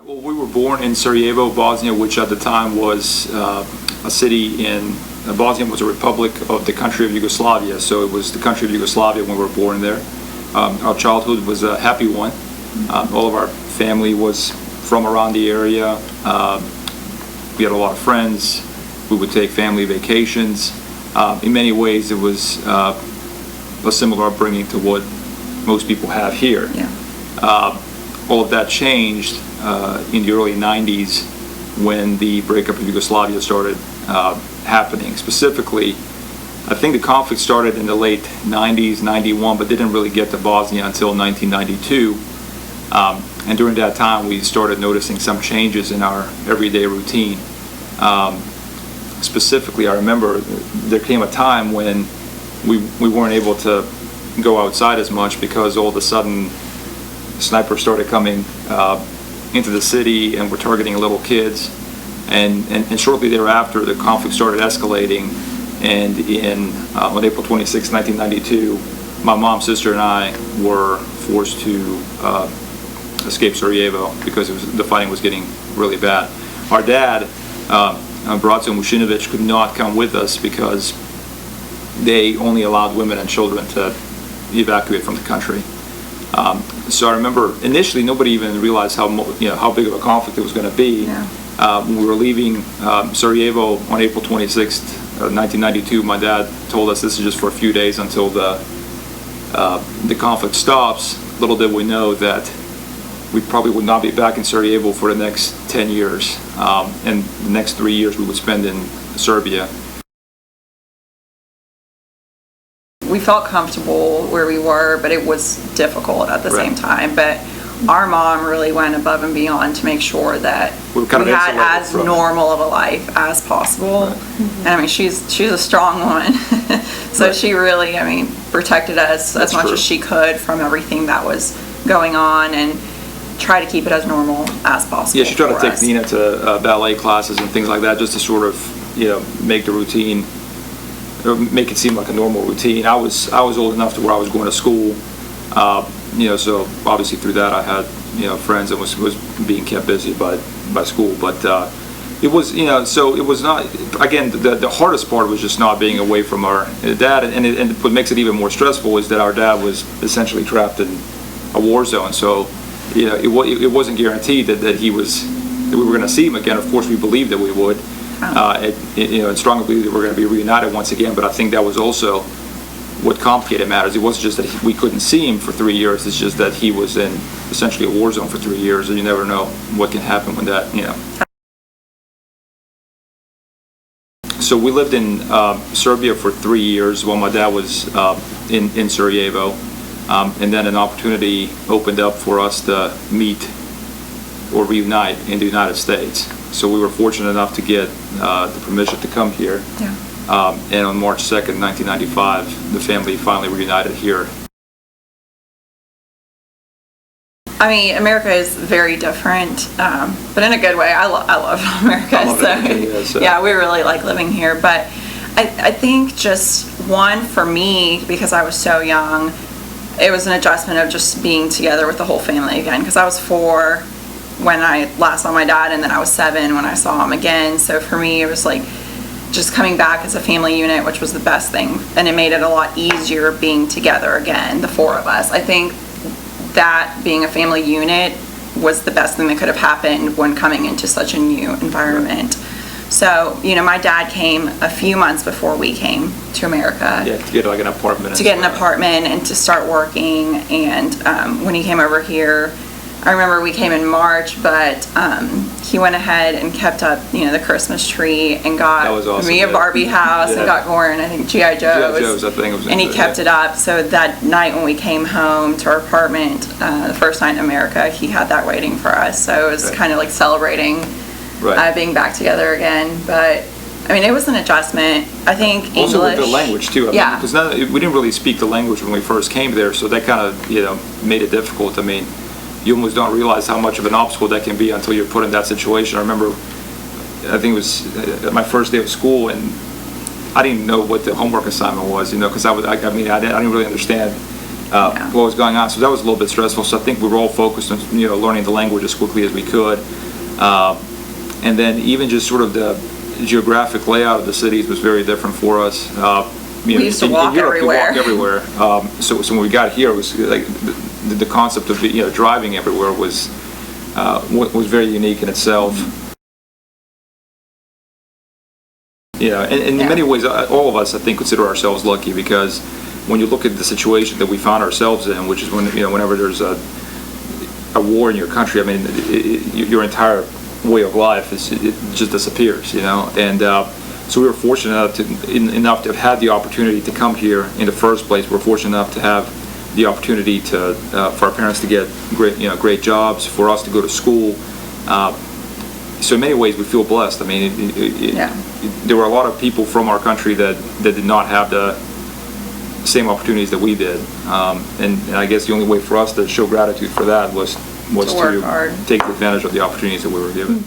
Well, we were born in Sarajevo, Bosnia, which at the time was a city in Bosnia was a republic of the country of Yugoslavia. So it was the country of Yugoslavia when we were born there. Our childhood was a happy one. All of our family was from around the area. We had a lot of friends. We would take family vacations. In many ways, it was a similar upbringing to what most people have here. Yeah. All of that changed in the early 90s when the breakup of Yugoslavia started happening. Specifically, I think the conflict started in the late 90s, 91, but didn't really get to Bosnia until 1992. And during that time, we started noticing some changes in our everyday routine. Specifically, I remember there came a time when we weren't able to go outside as much because all of a sudden snipers started coming into the city and were targeting little kids. And shortly thereafter, the conflict started escalating. And on April 26, 1992, my mom, sister, and I were forced to escape Sarajevo because the fighting was getting really bad. Our dad, Goran and Nina Musinovic, could not come with us because they only allowed women and children to evacuate from the country. So I remember initially nobody even realized how big of a conflict it was going to be. Yeah. When we were leaving Sarajevo on April 26th, 1992, my dad told us this is just for a few days until the conflict stops. Little did we know that we probably would not be back in Sarajevo for the next 10 years. And the next 3 years we would spend in Serbia. We felt comfortable where we were, but it was difficult at the Right. same time. But our mom really went above and beyond to make sure that We were kind of had insulated as from it. normal of a life as possible. Right. And I mean, she's a strong woman, so Right. she really, protected us That's as much true. as she could from everything that was going on, and try to keep it as normal as possible. Yeah, she tried to for take us. Nina to ballet classes and things like that just to sort of, make the routine, or make it seem like a normal routine. I was old enough to where I was going to school, so obviously through that I had, friends and was being kept busy by school. But it was, so it was not, again, the hardest part was just not being away from our dad. And what makes it even more stressful is that our dad was essentially trapped in a war zone. So, it wasn't guaranteed that we were going to see him again. Of course, we believed that we would, and strongly believed that we were going to be reunited once again. But I think that was also what complicated matters. It wasn't just that we couldn't see him for 3 years. It's just that he was in essentially a war zone for 3 years, and you never know what can happen when that, So we lived in Serbia for 3 years while my dad was in Sarajevo. And then an opportunity opened up for us to meet or reunite in the United States. So we were fortunate enough to get the permission to come here. Yeah. And on March 2nd, 1995, the family finally reunited here. I mean, America is very different, but in a good way. I love America. I love it. Yeah, we really like living here. But I think just one, for me, because I was so young, it was an adjustment of just being together with the whole family again. Because I was 4 when I last saw my dad, and then I was 7 when I saw him again. So for me, it was like just coming back as a family unit, which was the best thing. And it made it a lot easier being together again, the 4 of us. I think that being a family unit was the best thing that could have happened when coming into such a new environment. So, my dad came a few months before we came to America. Yeah, to get like an apartment. To get an apartment and to start working. And when he came over here, I remember we came in March, but he went ahead and kept up, the Christmas tree and got awesome, me a Barbie house and got Goran, I think, G.I. Joe's. I think it was. And he kept it up. So that night when we came home to our apartment, the first night in America, he had that waiting for us. So it was kind of like celebrating being back together again. But I mean, it was an adjustment. I think English. Also with the language too. Yeah. Because we didn't really speak the language when we first came there, so that kind of made it difficult. I mean, you almost don't realize how much of an obstacle that can be until you're put in that situation. I remember, I think it was my first day of school, and I didn't know what the homework assignment was, because I didn't really understand what was going on. So that was a little bit stressful. So I think we were all focused on, learning the language as quickly as we could. And then even just sort of the geographic layout of the cities was very different for us. We used to walk everywhere. You walk everywhere. So when we got here, it was like the concept of driving everywhere was very unique in itself. And in many ways, all of us, I think, consider ourselves lucky, because when you look at the situation that we found ourselves in, which is whenever there's a war in your country, I mean, your entire way of life it just disappears, And so we were fortunate enough to have had the opportunity to come here in the first place. We're fortunate enough to have the opportunity for our parents to get great jobs, for us to go to school. So in many ways, we feel blessed. I mean, there were a lot of people from our country that did not have the same opportunities that we did, and I guess the only way for us to show gratitude for that was to work hard, take advantage of the opportunities that we were given.